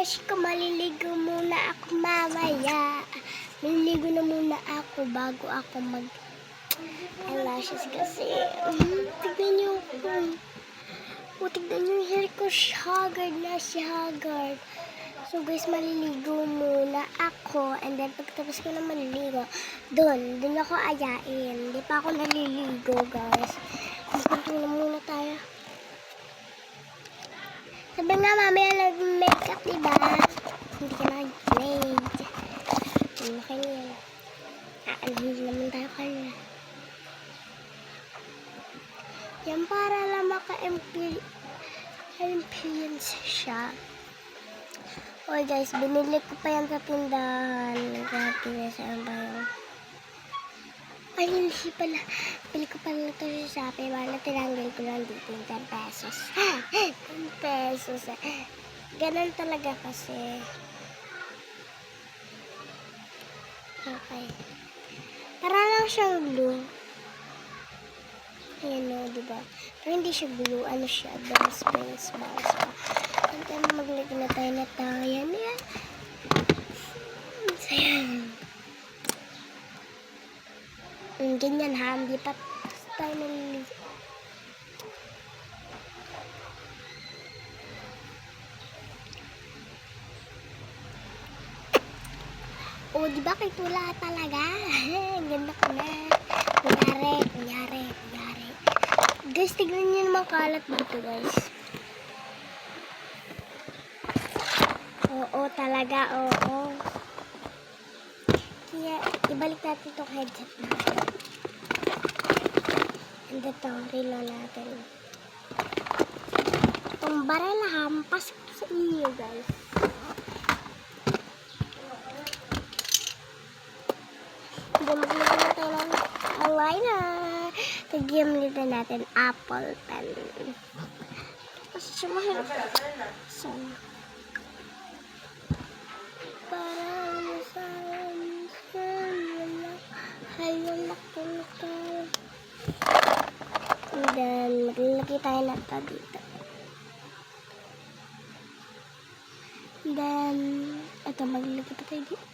crush ko, maliligo muna ako mamaya. Maliligo na muna ako bago ako eyelashes kasi. Tignan niyo ako. Tignan niyo yung hair ko, haggard na siya, haggard. So guys, maliligo muna ako. And then pagtapos ko na maliligo, dun ako ayain. Hindi pa ako naliligo, guys. Magpunto na muna tayo. Sabi nga, mamaya nag-makeup, diba? Hindi ka nag-made. Ano kayo yan? Aalhin naman tayo kanina. Yan para lang maka-experience siya. Okay guys, binili ko pa yan sa tindahan. Nag-happiness, ano ba yun? Ay, hindi pala. Bili ko pala ito sa Shopee. Wala, tinanggal ko lang dito yung 10 pesos. 10 pesos. Ganun talaga kasi. Okay. Para lang siyang glue. Ayan o, diba? Pero hindi siya glue. Ano siya? Bounce. And then, maglagay na tayo na tayo. Yan. Ganyan ha, hindi pa tayo naliligo. Oh, di ba kay tula talaga? Ganda ko na. Kunyari. Guys, tignan niyo naman kalat dito, guys. Oo, talaga, oo. Kaya, ibalik natin itong headset natin. And ito, reload natin. Itong baril hampas sa inyo, guys. Hindi, maglagay na tayo ng eyeliner. Tagyan natin apple pen. Kasi siya mahirap. So, parang halalak ko na tayo. And then, maglalagay tayo na ito dito. And then, ito, maglalagay pa tayo dito.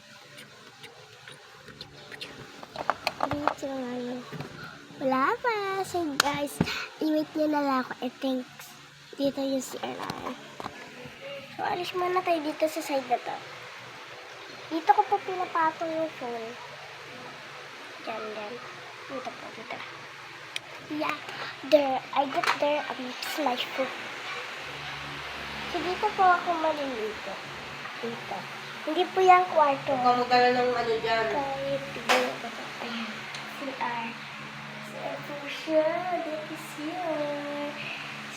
Dito nga yun. Wala pa. So, guys, i-wait nyo na lang ako. I think, dito yung CR. So, alis muna tayo dito sa side na to. Dito ko po pinapatong yung phone. Diyan. Dito po, dito. Yeah, there. I get there. It's my foot. So, dito po ako maliligo. Dito. Hindi po yung kwarto. Huwag ka magkala ng ano dyan. Kahit tignan ko ito. Ayan. CR. CR po siya. That is here.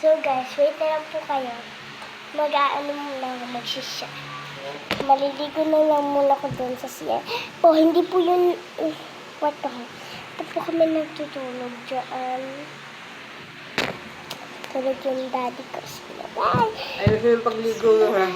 So, guys, wait na lang po kayo. Mag-aano muna ako, magsisya. Maliligo na lang muna ko doon sa CR. Po, hindi po yun kwarto. Ito po kami nagtutulog dyan. Tulog yung daddy ko. Bye! Ayos na yung pagligo mo, ha?